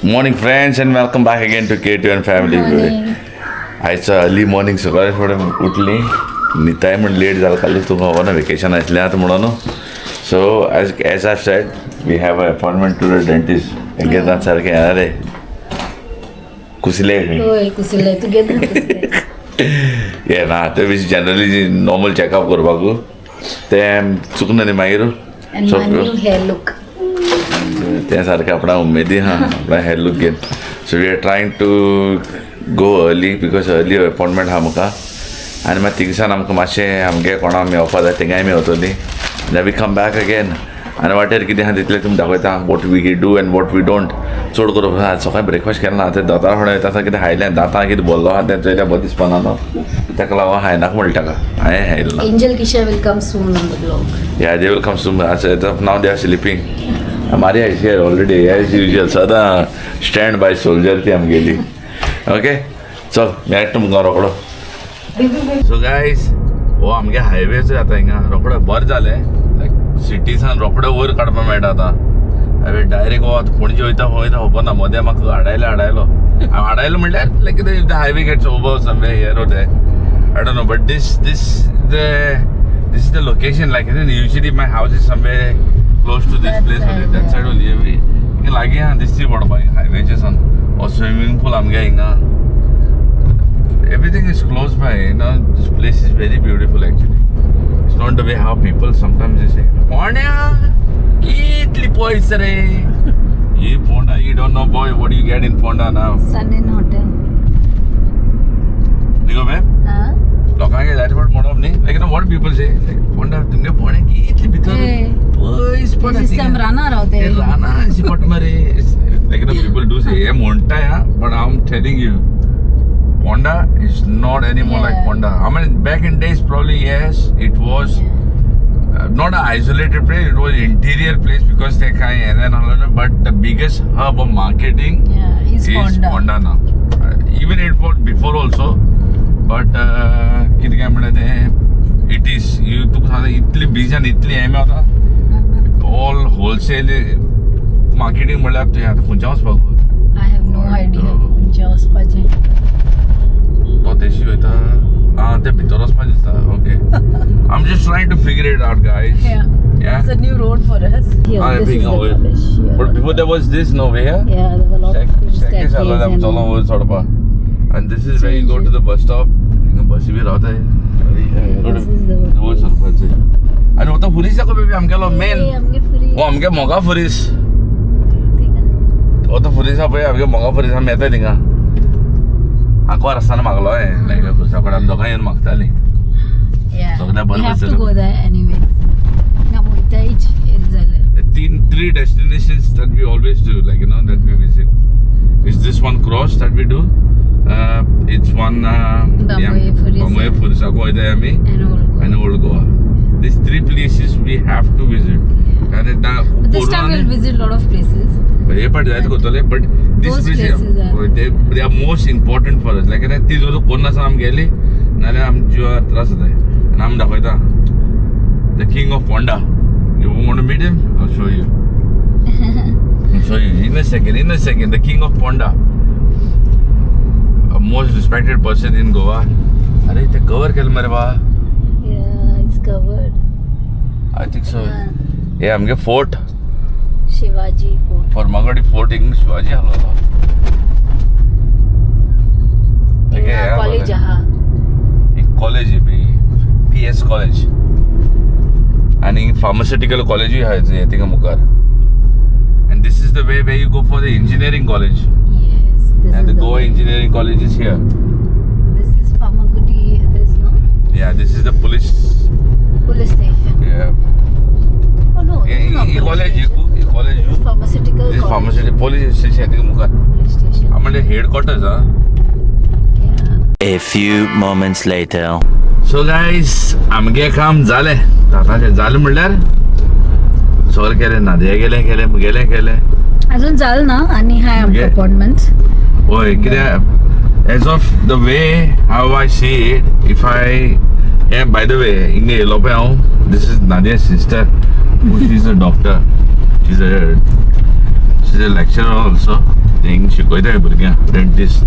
Morning, friends, and welcome back again to K2 and Family. It's early morning, so guys, थोडे उठली निताय म्हण late झालं काल तुका हो ना वेकेशन आसलें आतां म्हणून so as I've said we have an appointment to the dentist again that सारकें अरे कुसले होय कुसले तुगे ये ना ते विच जनरली नॉर्मल चेकअप करपाक ते चुकना न्ही मागीर and my new hair look. त्या सारकें आपणा उमेदी हा आपणा हेयर लूक घेवन so we are trying to go early because early appointment आहा म्हाका आनी मागीर थिंगसान आमकां मातशें आमगे कोणा मेवपा जाय थिंगाय मेवतली then we come back again आनी वाटेर कितें आहा तितलें तुमकां दाखयता what we do and what we don't चड करून सकाळीं ब्रेकफास्ट केलें ना तें दोतोरा फुडें वयता कितें खायलें दांतां कितें बोल्लो आहा तें चोयल्यार बरें दिसपाना न्हू ताका लागून हायनाका म्हणटा ताका हांवें हायलें ना Angel Kisha will come soon on the vlog. Yeah, they will come soon. As of now, they are sleeping. Maria is here already, as usual. Sada stand-by soldier थी हम गेली. Okay, चल मैं तुम गाँव रोकड़ो. So guys, वो आमगे highway से आता हिंगा रोकड़ो बर जाले. Like city सान रोकड़ो वर काढपा मेळटा आता. अबे डायरेक्ट वो पणजे वयता होबो ना मदें म्हाका आडायलो. म्हटल्यार like the highway gets over somewhere here or there. I don't know, but this is the location. Like usually my house is somewhere close to this place. Only that side only. You like this is what about highway just on or swimming pool. I'm getting everything is close by. You know, this place is very beautiful actually. It's not the way how people sometimes they say, "Ponda, kitli poisare." You Ponda, you don't know, boy. What do you get in Ponda now? Sun in hotel. Nigo ma'am. लोकांगे जायते फावट म्हणप न्ही लायक know what people से लायक फोंडा तुमगे फोंडे कितले भितर पयस per system Rana Raote Rana अशी पट मरे लायक नो पीपल डू से हे म्हणटा या but I am telling you Ponda is not anymore like Ponda. I mean back in days probably yes it was not an isolated place, it was an interior place because they kind and then all but the biggest hub of marketing is Ponda now. Even it was before also. But कितें काय म्हणटा तें it is you तुका सांगता इतली busy आनी इतली हें Mewat all wholesale marketing म्हणल्यार तुवें आतां खंयच्या वचपाक आय हॅव नो आयडिया खंयच्या वचपाचें तो तेशी वयता आं तें भितर वचपाक दिसता okay I am just trying to figure it out guys Yeah, it's a new road for us. Ah, This is the college. But before there was this no way here. Yeah, there were a lot of Staircase alala चलो वो सड़पा. And this is where you go to the bus stop. बस भी रहता है. वो सड़पा से. आणि होता फुरीस को बेबी हम गेलो मेन. वो हमके मोगा फुरीस. होता फुरीस पे हमके मोगा फुरीस हम येता थिंगा. आको रस्ताना मागलो आहे. लायक कुसाकडे आम दोगांय येवन मागताली. Yeah. सगळ्या We बरोबर have to go there anyway. ना मोठ्याच येत झालं. three destinations that we always do, like you know that we visit. Is this one cross that we do? It's one Bamoye Furisa Goida and Old Goa. These three places we have to visit. And But this time we'll visit a lot of places. But these places they are most important for us. Like ती जो कोणा साम गेली नाले आम जो त्रास होता है नाम दाखवता the king of Ponda. You want to meet him? I'll show you. I'll show you in a second. The king of Ponda, a most respected person in Goa. अरे इथे cover केलं मरे बा. Yeah, it's covered. I think so. हे आमगे fort. Shivaji Fort. For Magadi Fort in Shivaji हलवला. College हा. एक college आहे B. PS college. आणि pharmaceutical college ही आहे ते तिका मुखार. And this is the way where you go for the engineering college. Yes. And the Goa Engineering College is here. This is Phamagudi. This no. Yeah, this is the police station. Yeah. Oh no. ये college This pharmaceutical. This pharmaceutical police station आहे तिका मुखार. Police station. आम्हाला headquarters हा. Yeah. A few moments later. So guys, आमगे काम झाले. आता झालं म्हणल्यार सगळे केले नादे गेले अजून जाल ना आणि हाय आमचे अपॉइंटमेंट होय कित्याक as of the way how I see it if I by the way हिंगे येयलो पळय हांव this is Nadia sister she is a doctor she is a lecturer also. Thing शिकयताय भुरग्यांक डेंटिस्ट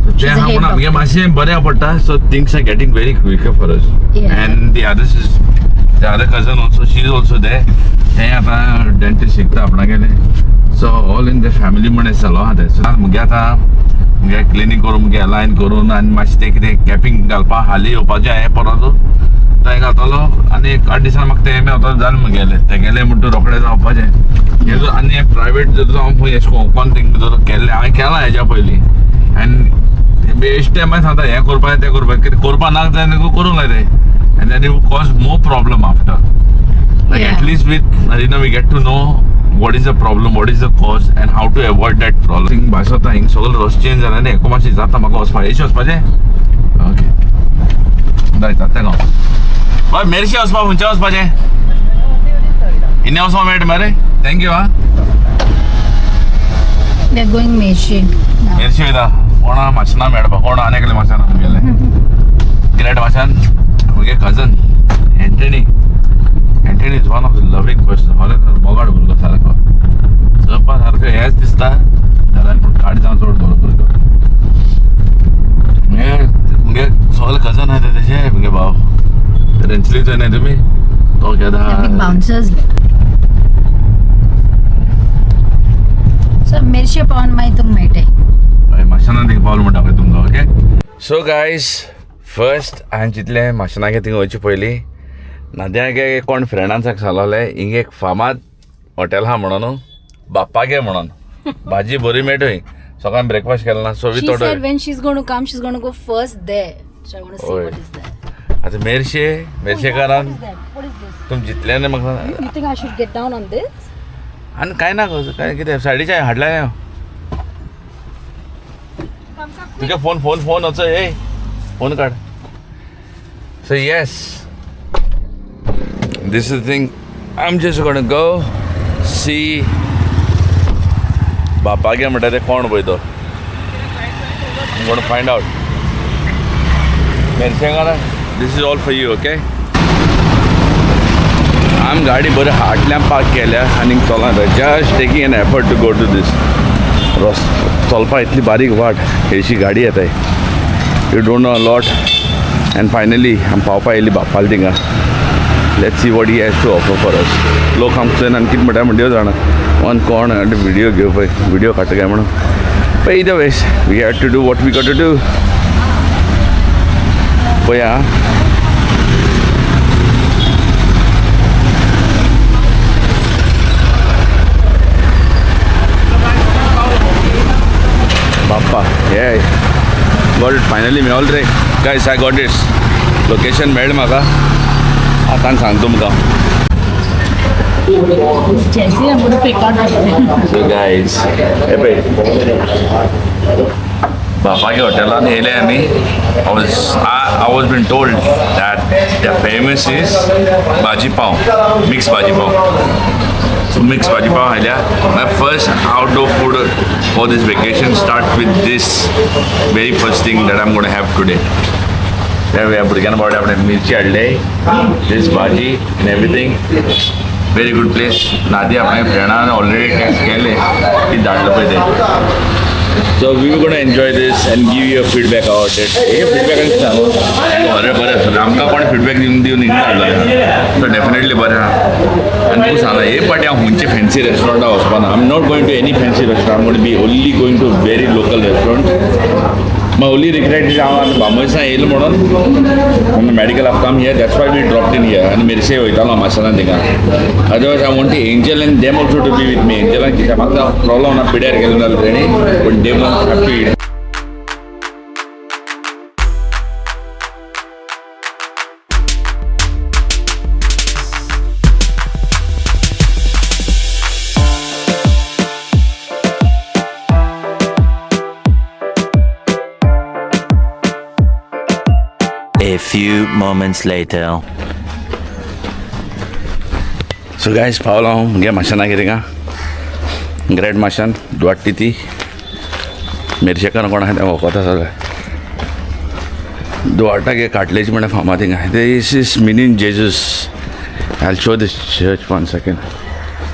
ते a head आमगे doctor. मातशें बऱ्या पडटा so things are getting very quicker for us Yeah. And the other cousin also she is also दे ते आतां डेंटिस्ट शिकता आपणा गेले so all in the family म्हण चलो आहा ते सो मुगे आतां मुगे क्लिनीक करून मुगे लायन करून आनी मातशें तें कितें कॅपिंग घालपा हाली येवपाचें हांवें परत थंय घातलो आनी एक 8 दिसान म्हाका ते आवता जालें मुगेलें ते गेले म्हणटा रोखडें जावपाचें हेजो आनी प्रायवेट जर हांव खंय एश कोन थिंग जर केल्लें हांवें केलां हेज्या पयलीं आनी बेश्टे हांवें सांगता हें करपा तें करपा कितें करपा नाका जाय न्हू करूंक जाय तें and then you cause more problem after like Yeah. At least with we get to know what is the problem, what is the cause and how to avoid that problem. Thing भास होता हिंग सगळं रस चेंज जाला न्ही हेको मातशें जाता म्हाका वचपा येशी वचपाचें ओके जाता तें गांव हय मेरशे वचपा खंयचे वचपाचें इन्ने वचपा मेळटा मरे थँक्यू आं They're going Meshi now. Merces वयता कोणा माशना मेळपा कोण आनी एकले माशान तुगेले ग्रेट माशान मुगे cousin Antony is one of the loving person खरें मोगाड भुरगो सारको चोवपा सारको हेंच दिसता जाल्यार पूण काडी जावन चड बरो भुरगो मुगे सगळे कजन आहाय तेजे मुगे भाव तेंचली थंय न्ही तुमी तो केदा They're big bouncers. So Meshi पावन मागीर तुमकां मेळटाय माशना थिंग पावल म्हणटा पळय तुमकां ओके सो गायज फर्स्ट हांवें चिंतलें माशनागे थिंग वयचे पयलीं नाद्यागे कोण फ्रेंडान सांगलोलें हिंग एक फामाद हॉटेल आहा म्हणून बाप्पागे म्हणून भाजी बरी मेळटा सकाळीं ब्रेकफास्ट केलो ना सो वी She थोडो said when she's going to come, she's going to go first there. So I want to see Oi. what is there. आतां मेरशेकारान What is that? What is this? तुमी जितले न्ही म्हाका You think I should get down on this? आनी कांय ना गो कांय कितें सायडीचे हाडल्या तुगे फोन फोन फोन वचो ए फोन काड so yes this is the thing I'm just gonna go see बापागे म्हणटा ते कोण पळय तो I'm gonna find out मेरशेकारा this is all for you okay I'm गाडी बरें हाटल्यान पार्क केल्या आनी चलना just taking an effort to go to this चलपा इतली बारीक वाट हेशी गाडी येताय you don't know a lot and finally आमी पावपा येयली बापाल थिंगा let's see what he has to offer for us लोक आमचे आनी कितें म्हणटा म्हणटा जाणा वन कोण व्हिडिओ घेवपा व्हिडिओ काडटा काय म्हणून पण इधर was we had to do what we got to do पळया बाप्पा हे गॉट इट फायनली मेळ्ळो रे guys I got it location मेळ्ळें म्हाका आतां सांगता तुमकां Jesse, I'm going to pick out that. So guys हे पळय बापागे हॉटेलान येयले आमी I was been told that the famous is भाजी पाव मिक्स भाजी पाव So mixed भाजी पाव हायल्या my first outdoor food for this vacation starts with this very first thing that I'm going to have today. ह्या भुरग्यान बावडे आपण मिरची हाडले this भाजी and everything very good place. Nadia आपल्या फ्रेंडान ऑलरेडी टेस्ट केले ती धाडलं पळय ते So we were going to enjoy this and give you a feedback about it. Hey feedback सांगू बरें बरें आमकां कोण feedback दिवन हाडलें so definitely बरें आहा आनी तूं सांगला हे पाटी हांव खंयचे fancy रेस्टॉरंटाक वचपाना I'm not going to any fancy restaurant. I'm going to be only going to very local restaurant. My only regret is हांव बांबोळेसा येयलो म्हणून मेडिकल हांव come here that's why we dropped in here आनी मेरशे वयतालो माशेलां थिंगा otherwise I want to Angel and them also to be with me एंजलान कित्याक म्हाका प्रॉब्लम ना पिड्यार गेलो जाल्यार तेणी but they want have to eat A few moments later. सो गायज पावलो हांव मुगे माशेलां थिंगा ग्रेट माशान दुवाट्टी ती मेरशेकार कोण आहा तें वोकोता सगळें दुवाटा गे काटलेची म्हणल्यार फामाद थिंगा this is Minin Jesus I show this church 1 second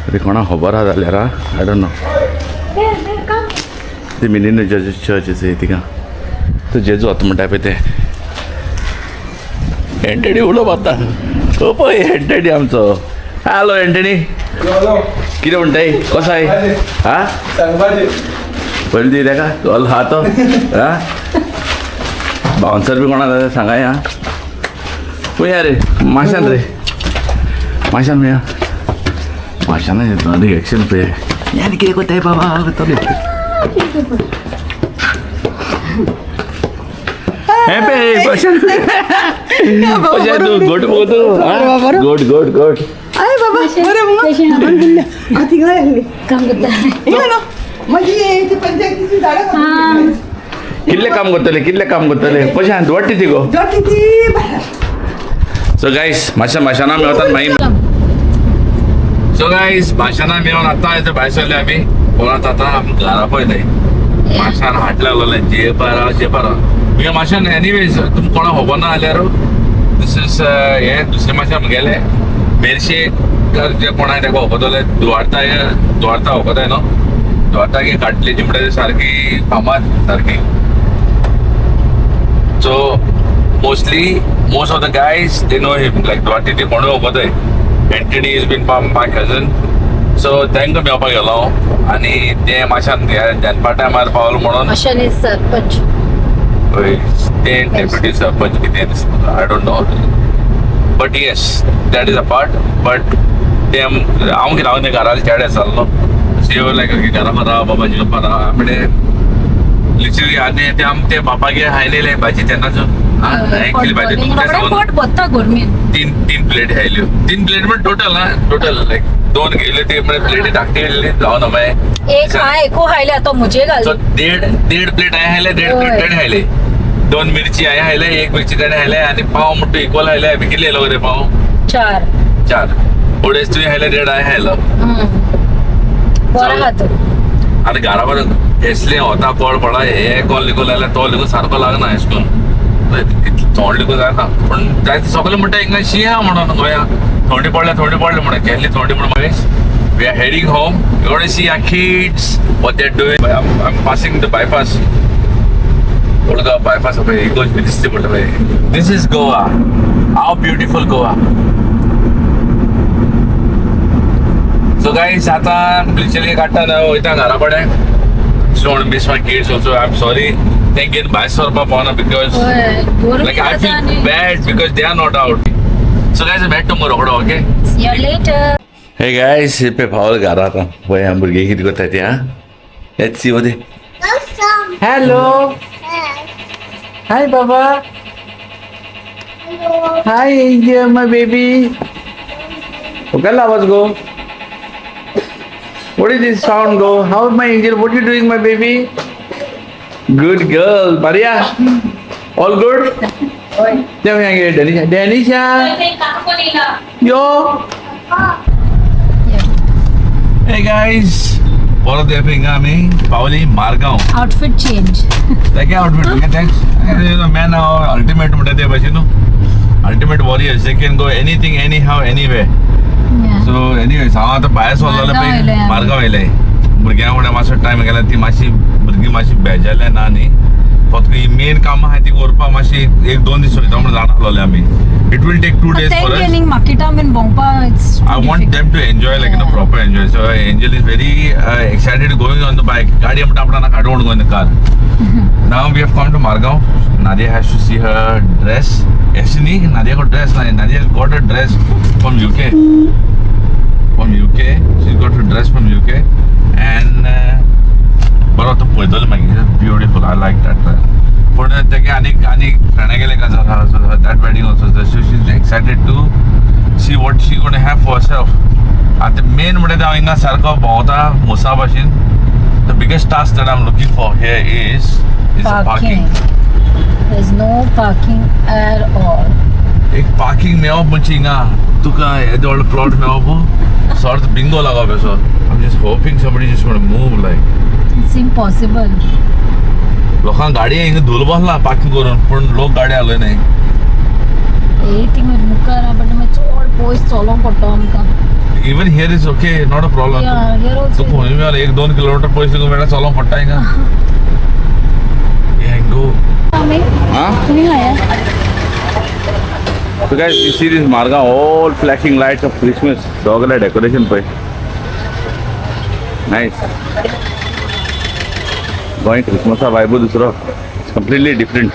तरी कोणा खबर आहा जाल्यार आय डोंट नो ते मिलिंद जजेस चर्च आसा तिका तो जेजू वता म्हणटा पळय ते एंटनी उलोवप आता हो पळय एंटनी आमचो हॅलो एंटनी कितें म्हणटाय कसो आहे हा पयलीं दी तेका कॉल हा तो हा बाउन्सर बी कोणा जाता सांगाय हा पळया रे माशान मेळया माशान येता रिएक्शन पळय यानी कितें कोत्ताय बाबा तोले हे पे माशान कशें तूं गोड मगो तूं गोड गोड गोड आय बाबा बरं मग कशी आहात? आधी काय आणली काम करता ना माझी ती पंचायतीची झाडं कितले काम करतले कशें आहात वाटते ती गो जोटी ती बाहेर सो गायस माशाना मेळतात मागीर सो गायस माशाना मेळून आतां येता भायर सरले आमी परत आतां आमी घरा पळयताय माशान हाट लागलेले जे पारा तुगे माशान एनीवेज तुमकां कोणा खबर ना जाल्यार दीस इज हे दुसरे माशा गेले मेरशे जे कोणा तेका वखदले दुवारता वखदाय न्हू दुवारता की काटलेची म्हणटा सारकी फामाद सारकी सो most of the guys they know him like Duarte ते कोण वखदाय Antony is been my cousin so तांकां मेळपाक गेलो आनी ते माशान दनपा टायमार पावलो म्हणून अशाने सरपंच ते डेप्युटी सरपंच कितें I don't know but yes that is a part but ते हांव कितें हांव घराले चेडे आसलो न्हू लायक घरा राव बाबाजी गप्पा राव म्हणलें लिटरली आनी ते आम ते बापागे हायलेले भाजी तेन्नाच एक्चुअली भाजी पोट भरता गोरमेंट तीन प्लेट खायल्यो 3 प्लेट म्हणजे टोटल लायक 2 गेले ते म्हणजे प्लेटी धाकटी गेली जावन मागीर एक हांवें एकू खायले आतां म्हजे घाल सो देड प्लेट हांवें खायले 1.5 प्लेट ताणें खायले 2 मिरची हांवें खायले 1 मिरची ताणें खायले आनी पाव म्हणटा इक्वल खायले हांवें कितले येयलो रे पाव 4 उडेस तुवें खायले 1.5 हांवें खायलो बरो आहा आनी घरा कडेन हेसलें होता कळ पडा हे कॉल लिगो जाल्यार तो लिगो सारको लागना एश करून थोंड लिगो जायना पूण जाय सगळे म्हणटा हिंगा शी आहा म्हणून गोंया थोंडी पडले म्हणून केल्ली थोंडी म्हणून मागीर we are heading home you gonna see our kids what they are doing I am passing the bypass ओळगा बायपास पळय इगोज बी दिसता म्हणटा पळय this is Goa how beautiful Goa so guys आतां लिटरली काडटा वयता घरा कडेन don't miss my kids also I am sorry तेंगेन भायर सरपा पावना because like I feel bad because they are not out so guys met tomorrow रोकडो okay see you later hey guys पे पावल घरा आतां पळय हांव भुरगे कितें करता ते आं लेट्स सी वोदे हॅलो हाय बाबा hi Angel my baby okay आवाज go What is this sound go? How is my angel? What are you doing, my baby? Good girl. Maria? All good? Tell me again, Danisha. Yo. Hey guys. What are they doing? Me, Pauli, Margaon. Outfit change Like outfit. Okay, thanks. You know, man, now ultimate mode they you know. Ultimate warriors. They can go anything, anyhow, anywhere. So anyways हांव आतां भायर सरलोलें पळय मारगांव येयलें भुरग्यां फुडें मातसो time गेला ती मातशी भुरगीं मातशी बेजारले ना न्ही फक्त ही मेन कामां आहाय ती करपाक मातशी 1-2 दीस वयता म्हणून जाणा आसलोले आमी it will take 2 days for us मार्केटा बीन भोंवपा it's I want them to enjoy like you know proper enjoy. So Angel is very excited going on the bike. गाडी म्हणटा आपणाक काडून go in the car. Now we have come to Margaon. Nadia has to see her dress. Actually, Nadia got dress. Nadia got a dress from UK. From UK, she got her dress from UK, and बरो तो पळयतलो मागीर beautiful I like that. पण तेगे आनीक फ्रेंडा गेले का that wedding also. So she's excited to see what she gonna have for herself. आतां मेन म्हणटा हांव हिंगा सारको भोंवता मुसा भाशेन. The biggest task that I'm looking for here is a parking. There's no parking at all. एक parking मेळप म्हणजे हिंगा तुका येदे व्हडलो प्लॉट मेळप सॉर्ट बिंगो लागप असो I'm just hoping somebody just gonna move like. It's impossible. लोकांक गाडये हिंगा धुल बसला पार्किंग करून पूण लोक गाडी हालोय नाही थिंग मुखार बट चड पयस चलोवंक पडटा आमकां even here is okay, not a problem. Yeah, here also. तो कोई भी 1-2 किलोमीटर पैसे को मेरा चलो पट्टाएगा. ये गो. हाँ. नहीं आया. So guys, you see this Marga, all flashing lights of Christmas. Dogla decoration पे. Nice. Going Christmas का vibe दूसरा. It's completely different.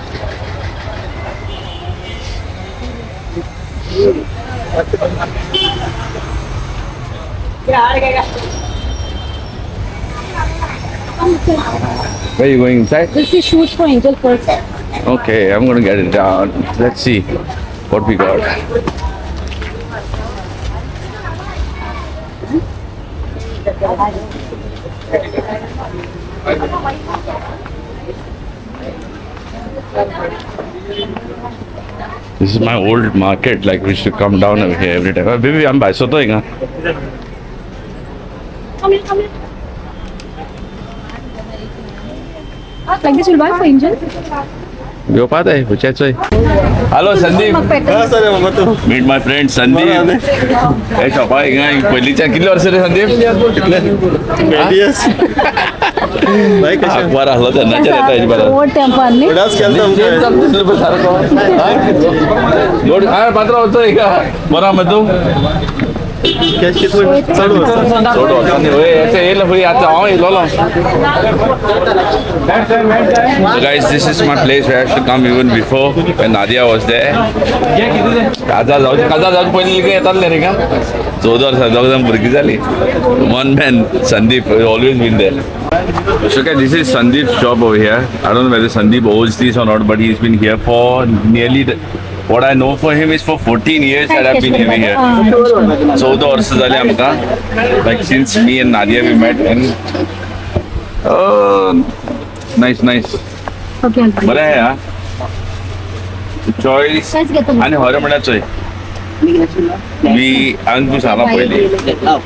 Where are you going inside? This is shoes for Angel first. Okay, I'm gonna get it down. Let's see what we got. This is my old market, like we used to come down over here every time. Baby, I'm by Soto inga. Like this will buy for Angel. Yo pata hai, puchachoy. Hello Sandeep. Meet my friend Sandeep. Hey shoppa inga पहिलीच्या किती वर्ष रे संदीप? कितले? भाई कशा अखबार हल्ला त्यांना येता आहे बरं. What temple ni? डान्स केलता लोड काय पात्र होतं का? बरा मधू. कॅश किती चालू असतं छोटो संदीप होय ऐसे ये लो आता आओ ये लो लो. So guys, this is my place where I used to come even before when Nadia was there. Kaza जाऊ पहिले काय येतात रे का? 14 वर्ष जाऊ भरगी झाली. One man Sandeep always been there. So okay, this is Sandeep's shop over here. I don't know whether Sandeep owns this or not, but he's been here for nearly what I know for him is for 14 years that I've been living here. 14 वर्ष झाले आमका. Like since me and Nadia we met and nice. Okay. बरं आहे हा. Choice Let's get the आणि horror म्हणायचोय. We अंकुश आला पहिले.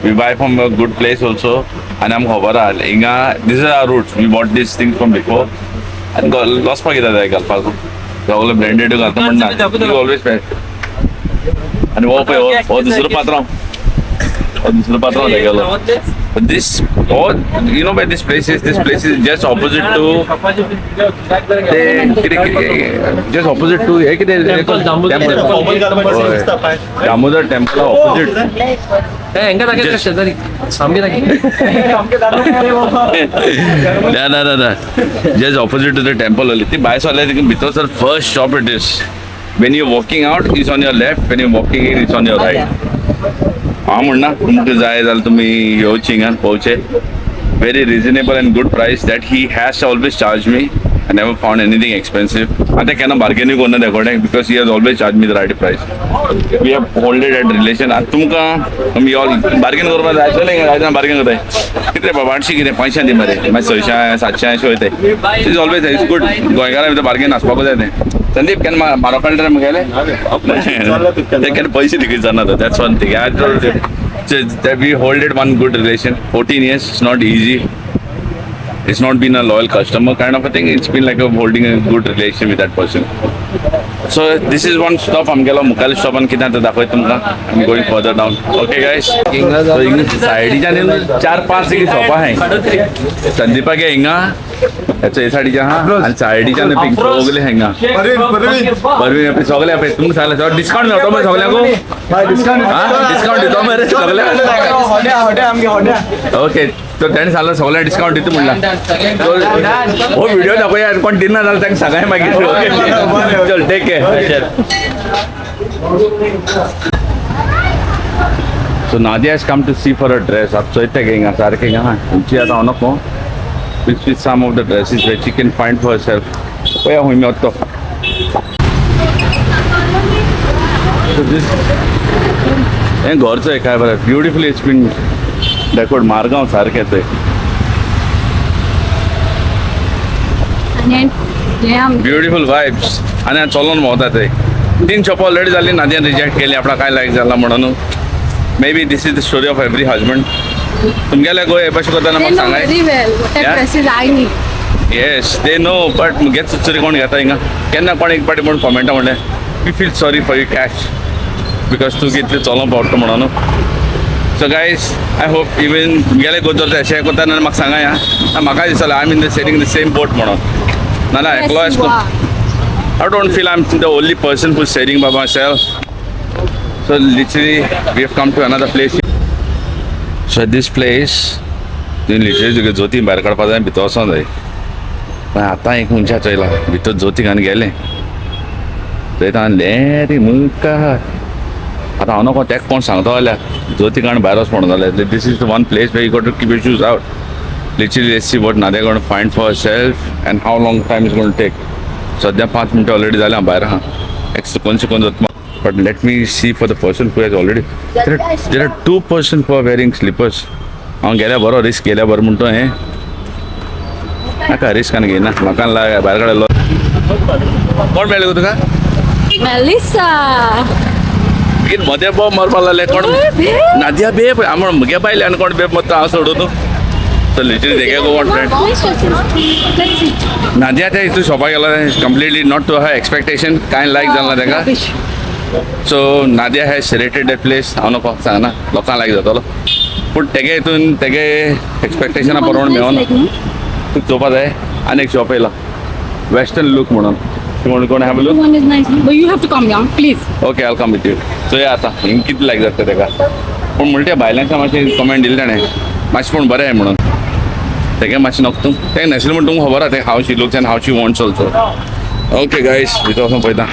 We buy from a good place also. And I'm खबर आले. इंगा this is our roots. We bought this thing from before. And lost पाकिदा आहे गल्पाको. All blended घालतो म्हणणार. You always pay. आणि वो पे वो दुसरं पात्र. और दूसरा पात्र हो जाएगा. But this, oh, you know where this place is? This place is just opposite to just opposite to Damodar temple opposite. No. Just opposite to the temple only. The bias wala lekin bito sir first shop it is. When you're walking out, it's on your left. When you're walking in, it's on your right. हाँ म्हणना तुमके जाय जाल्यार तुमी येवची हिंगा पोवचे. Very reasonable and good price that he has always charged me. I never found anything expensive. And I cannot bargain with him because he has always charged me the right price. We have holded that relation. And तुमका हम all bargain करवा जायचं नाही का? bargain करताय. किती बाबा 800 किती 500 दे मरे. मैं 600 700 होते. It is always it's good. गोयकारा with bargain असपाको जाते. संदीप can मारो कल्टर में गेले. They can पैसे दिखे जाना था. That's one thing. I told you. That we holded one good relation. 14 years. It's not easy. It's not been a loyal customer kind of a thing. It's been like holding a good relation with that person. So this is one stop. I'm going to stop and I'm going further down. Okay guys. So side जाने 4-5 की shop है. संदीपा के इंगा. अच्छा ये साड़ी जहाँ और साड़ी जाने pink सोगले हैंगा. परवीन अपने सोगले अपने तुम साले तो डिस्काउंट में तो मैं सोगले को. डिस्काउंट देता हूँ मेरे सोगले. Okay. तो 10 साल सोगले डिस्काउंट देते मुल्ला. तो वो वीडियो दाखव यार कोण डिनर झालं त्यांनी सगळे मागितले. ओके. चल take care. So Nadia has come to see for a dress. अब so इतने गएंगे सारे के यहाँ. ऊँची आता होना को. With some of the dresses that she can find for herself. वो या हुई मैं तो. So this. ये घर से एक है बड़ा. Beautifully it's been decorated. Margao सारे कहते. Beautiful vibes. आणि चलन बहुत आहे. 3 शॉप ऑलरेडी झाली. नादिया रिजेक्ट केली. आपला काय लाईक झाला म्हणून. Maybe this is the story of every husband. तुमगेला गो हे पशु करताना मग सांगाय. Very well. What dresses I need. Yes, they know, but get सुचरी कोण घेता हिंगा. केन्ना कोण एक पाटी म्हणून कमेंट म्हणले. We feel sorry for you cash. Because तू कितले चलन पावतो म्हणून. So guys I hope even गेले गोंदर ते अशें कोत्ता म्हाका सांगा या म्हाका दिसता I am in the selling the same boat म्हणून नाल्या एकलो Yes, you असतो are. I don't feel I'm the only person who's sailing by myself. So literally, we have come to another place. So at this place, तुम्ही literally तुगे ज्योती भायर काडपाक जाय भितर वचोंक जाय पण आतां एक मनशा चयला भितर ज्योती घालून गेले थंय लेरी मुका आतां हांव नको तेका कोण सांगता जाल्यार ज्योती घालून भायर वच म्हणून जाल्यार this is the one place where you got to keep your shoes out literally let's see what नादे gonna find for herself and how long time is gonna take सद्या 5 मिनटां ऑलरेडी जाल्या भायर आहा कोण जाता but let me see for the person who has already there are 2 person for wearing slippers हांव गेल्या बरो रिस्क गेल्या बरो म्हणतो हें नाका रिस्क आनी घेयना म्हाका भायर काडलो कोण मेळ्ळें गो तुका Melissa. मागीर मदें बॉब मारपाक लागले कोण नादिया बेब आमी म्हगे बायले आनी कोण बेब मारता हांव सोडून सो लिटरली तेगे गो one friend Let's see. Nadia त्या हितून शॉपाक गेलो completely not to her expectation कांय लायक जालें ना तेका Rubbish. So Nadia has rated that place हांव नको सांगना लोकांक लायक जातलो पूण तेगे हितून तेगे एक्सपेक्टेशना प्रमाण मेळोना तूं चोवपा जाय आनी एक शॉप येयला वेस्टर्न लूक म्हणून कोण have look One is nice, but you have to come down, please. Okay all come with you so या आतां हिंग कितें लायक जाता तेका पूण म्हणटा भायल्यांच्या मातशें कमेंट दिलें ताणें मातशें पूण बरें म्हणून तेगे मातशें नको तूं तें नाशिल्लें म्हण तुमकां खबर आहा तें how she looks and how she wants also okay guys भितर वचून पळयता